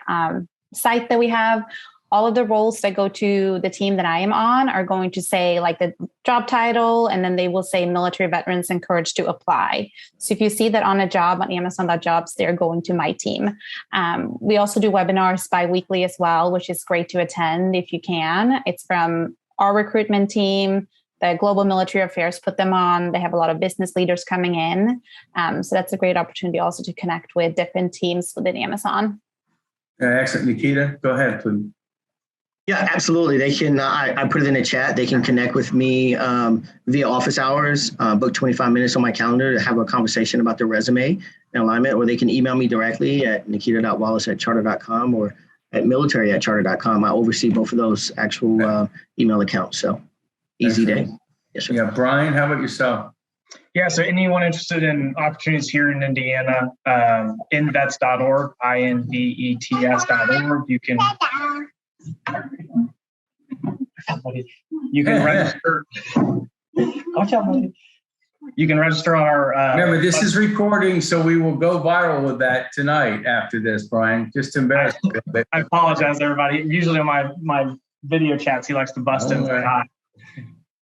site that we have. All of the roles that go to the team that I am on are going to say like the job title, and then they will say military veterans encouraged to apply. So if you see that on a job on amazon.jobs, they're going to my team. We also do webinars bi-weekly as well, which is great to attend if you can. It's from our recruitment team. The Global Military Affairs put them on. They have a lot of business leaders coming in. So that's a great opportunity also to connect with different teams within Amazon. Excellent. Nikita, go ahead, please. Yeah, absolutely. They can, I put it in the chat. They can connect with me via office hours, book 25 minutes on my calendar to have a conversation about their resume and alignment, or they can email me directly at nikita.wallace@charter.com or at military@charter.com. I oversee both of those actual email accounts. So easy day. Yes, sir. Yeah, Brian, how about yourself? Yeah, so anyone interested in opportunities here in Indiana, invets.org, invets.org. You can register. Watch out, buddy. You can register on our. Remember, this is recording, so we will go viral with that tonight after this, Brian. Just to embarrass you. I apologize, everybody. Usually on my video chats, he likes to bust in.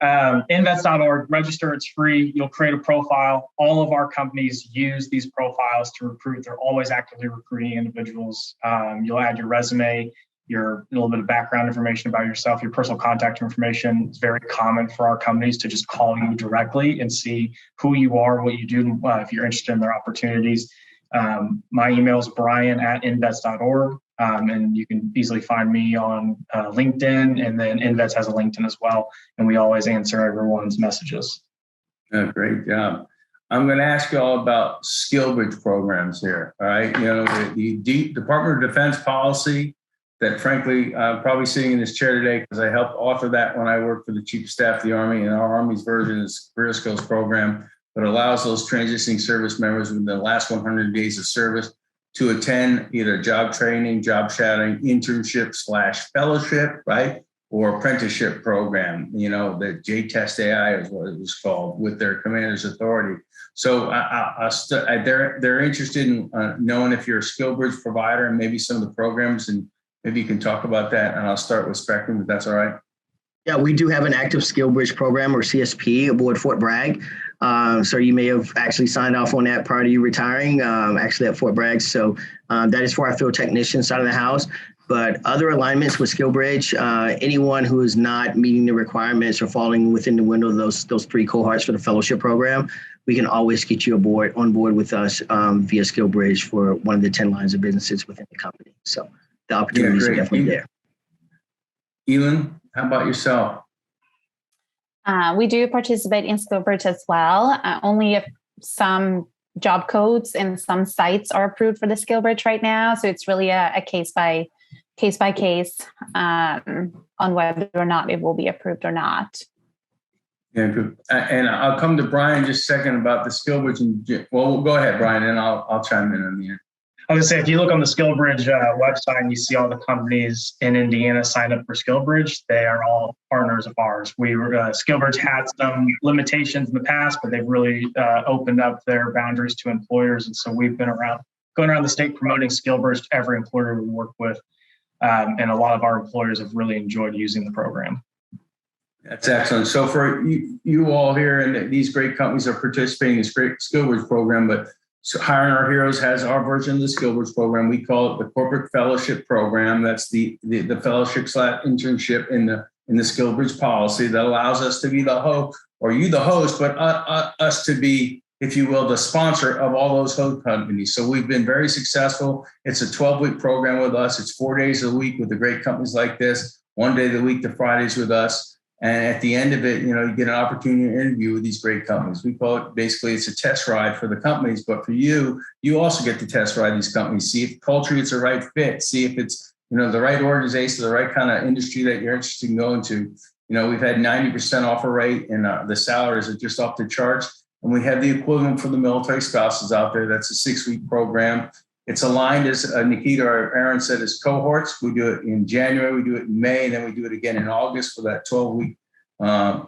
Invets.org, register, it's free. You'll create a profile. All of our companies use these profiles to recruit. They're always actively recruiting individuals. You'll add your resume, a little bit of background information about yourself, your personal contact information. It's very common for our companies to just call you directly and see who you are, what you do, if you're interested in their opportunities. My email is brian@invets.org. And you can easily find me on LinkedIn, and then Invets has a LinkedIn as well. And we always answer everyone's messages. Oh, great job. I'm going to ask you all about SkillBridge programs here. All right. You know, the Department of Defense policy that, frankly, I'm probably sitting in this chair today because I helped author that when I worked for the Chief of Staff of the Army, and our Army's version is Career Skills Program that allows those transitioning service members within the last 100 days of service to attend either job training, job shadowing, internship/fellowship, right? Or apprenticeship program, you know, the J-Test AI is what it was called, with their commander's authority. So they're interested in knowing if you're a SkillBridge provider and maybe some of the programs, and maybe you can talk about that. And I'll start with Spectrum, if that's all right. Yeah, we do have an active SkillBridge program, or CSP, aboard Fort Bragg. So you may have actually signed off on that prior to you retiring, actually at Fort Bragg. So that is for our field technician side of the house. But other alignments with SkillBridge, anyone who is not meeting the requirements or falling within the window of those three cohorts for the fellowship program, we can always get you on board with us via SkillBridge for one of the 10 lines of businesses within the company. So the opportunities are definitely there. Elin, how about yourself? We do participate in SkillBridge as well. Only if some job codes and some sites are approved for the SkillBridge right now. So it's really a case by case on whether or not it will be approved or not. Yeah, good. And I'll come to Brian just a second about the SkillBridge. Well, go ahead, Brian, and I'll chime in on the end. I was gonna say, if you look on the SkillBridge website and you see all the companies in Indiana signed up for SkillBridge, they are all partners of ours. SkillBridge had some limitations in the past, but they've really opened up their boundaries to employers. And so we've been going around the state promoting SkillBridge to every employer we work with. And a lot of our employers have really enjoyed using the program. That's excellent. So for you all here, and these great companies are participating in this great SkillBridge program, but so Hiring Our Heroes has our version of the SkillBridge program. We call it the Corporate Fellowship Program. That's the fellowship/internship in the SkillBridge policy that allows us to be the host, or you the host, but us to be, if you will, the sponsor of all those host companies. So we've been very successful. It's a 12-week program with us. It's 4 days a week with the great companies like this, 1 day of the week to Fridays with us. And at the end of it, you get an opportunity to interview with these great companies. We call it, basically, it's a test ride for the companies, but for you also get to test ride these companies, see if culturally it's the right fit, see if it's, the right organization, the right kind of industry that you're interested in going to. We've had 90% offer rate, and the salaries are just off the charts. And we have the equivalent for the military spouses out there. That's a 6-week program. It's aligned, as Nikita or Aaron said, as cohorts. We do it in January, we do it in May, and then we do it again in August for that 12-week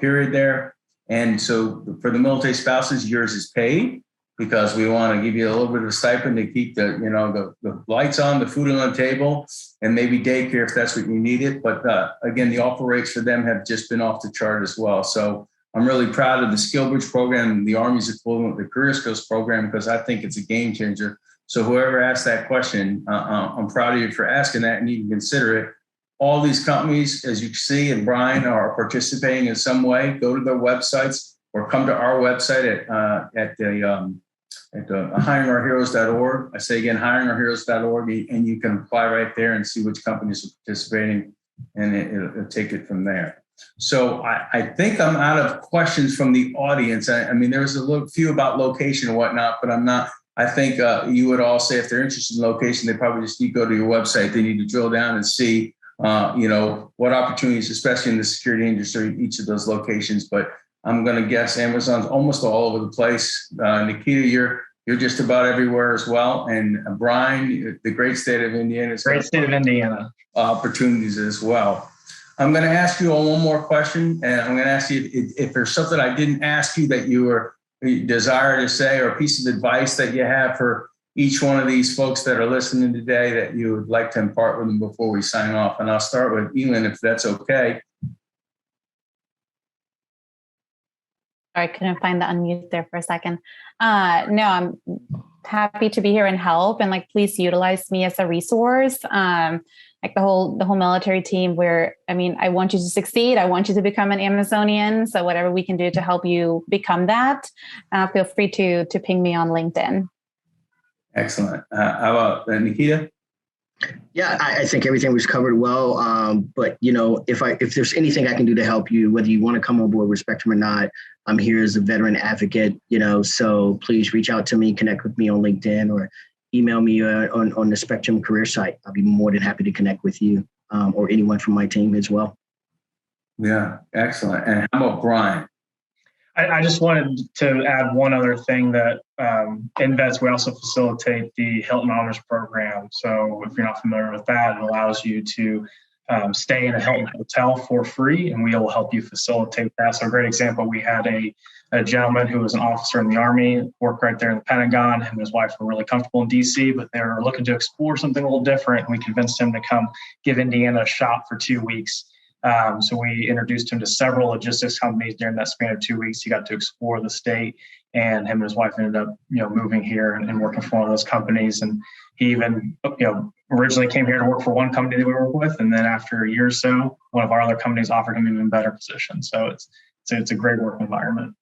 period there. And so for the military spouses, yours is paid because we want to give you a little bit of a stipend to keep the lights on, the food on the table, and maybe daycare if that's what you need it. But again, the offer rates for them have just been off the chart as well. So I'm really proud of the SkillBridge program, the Army's equivalent, the Career Skills program, because I think it's a game changer. So whoever asked that question, I'm proud of you for asking that, and you can consider it. All these companies, as you see, and Brian, are participating in some way. Go to their websites or come to our website at hiringourheroes.org. I say again, hiringourheroes.org, and you can apply right there and see which companies are participating, and it'll take it from there. So I think I'm out of questions from the audience. I mean, there was a few about location and whatnot, but I'm not. I think you would all say if they're interested in location, they probably just need to go to your website. They need to drill down and see, what opportunities, especially in the security industry, each of those locations. But I'm going to guess Amazon's almost all over the place. Nikita, you're just about everywhere as well. And Brian, the great state of Indiana. Great state of Indiana. Opportunities as well. I'm going to ask you one more question, and I'm going to ask you if there's something I didn't ask you that you desire to say, or a piece of advice that you have for each one of these folks that are listening today that you would like to impart with them before we sign off. And I'll start with Elin, if that's okay. I couldn't find the unmute there for a second. No, I'm happy to be here and help, and please utilize me as a resource. The whole military team, where, I want you to succeed. I want you to become an Amazonian. So whatever we can do to help you become that, feel free to ping me on LinkedIn. Excellent. How about Nikita? Yeah, I think everything was covered well. But if there's anything I can do to help you, whether you want to come on board with Spectrum or not, I'm here as a veteran advocate. So please reach out to me, connect with me on LinkedIn, or email me on the Spectrum career site. I'll be more than happy to connect with you or anyone from my team as well. Yeah, excellent. And how about Brian? I just wanted to add one other thing that in VETS, we also facilitate the Hilton Honors Program. So if you're not familiar with that, it allows you to stay in a Hilton hotel for free, and we will help you facilitate that. So a great example, we had a gentleman who was an officer in the Army, worked right there in the Pentagon. Him and his wife were really comfortable in DC, but they were looking to explore something a little different. And we convinced him to come give Indiana a shot for 2 weeks. So we introduced him to several logistics companies during that span of 2 weeks. He got to explore the state, and him and his wife ended up, moving here and working for one of those companies. And he even, originally came here to work for one company that we work with, and then after a year or so, one of our other companies offered him an even better position. So it's a great work environment.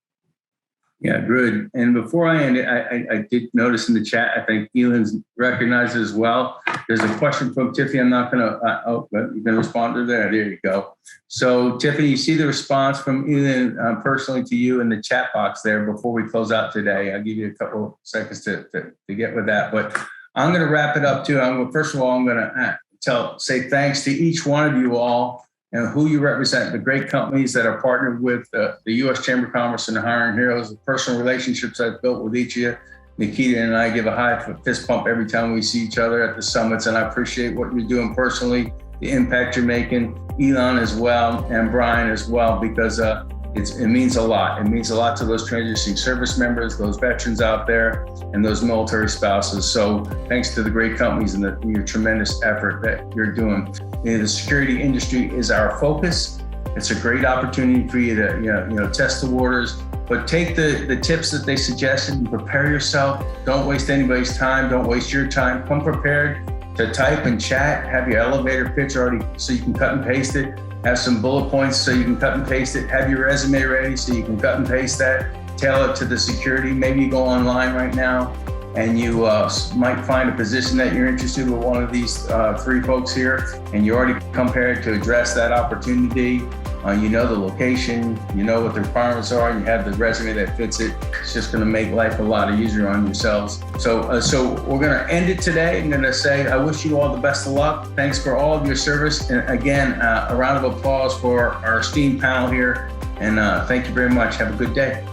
Yeah, good. And before I end it, I did notice in the chat, I think Elin's recognized it as well. There's a question from Tiffany. I'm not going to, you can respond to that. There you go. So Tiffany, you see the response from Elin personally to you in the chat box there before we close out today. I'll give you a couple seconds to get with that. But I'm going to wrap it up too. First of all, I'm going to say thanks to each one of you all and who you represent, the great companies that are partnered with the U.S. Chamber of Commerce and the Hiring Heroes, the personal relationships I've built with each of you. Nikita and I give a high fist pump every time we see each other at the summits, and I appreciate what you're doing personally, the impact you're making, Elon as well, and Brian as well, because it means a lot. It means a lot to those transitioning service members, those veterans out there, and those military spouses. So thanks to the great companies and your tremendous effort that you're doing. The security industry is our focus. It's a great opportunity for you to test the waters, but take the tips that they suggested and prepare yourself. Don't waste anybody's time. Don't waste your time. Come prepared to type and chat. Have your elevator pitch already so you can cut and paste it. Have some bullet points so you can cut and paste it. Have your resume ready so you can cut and paste that. Tailor it to the security. Maybe you go online right now and you might find a position that you're interested with one of these three folks here, and you already prepared to address that opportunity. You know the location, you know what the requirements are, and you have the resume that fits it. It's just going to make life a lot easier on yourselves. So we're going to end it today. I'm going to say I wish you all the best of luck. Thanks for all of your service. And again, a round of applause for our esteemed panel here. And thank you very much. Have a good day.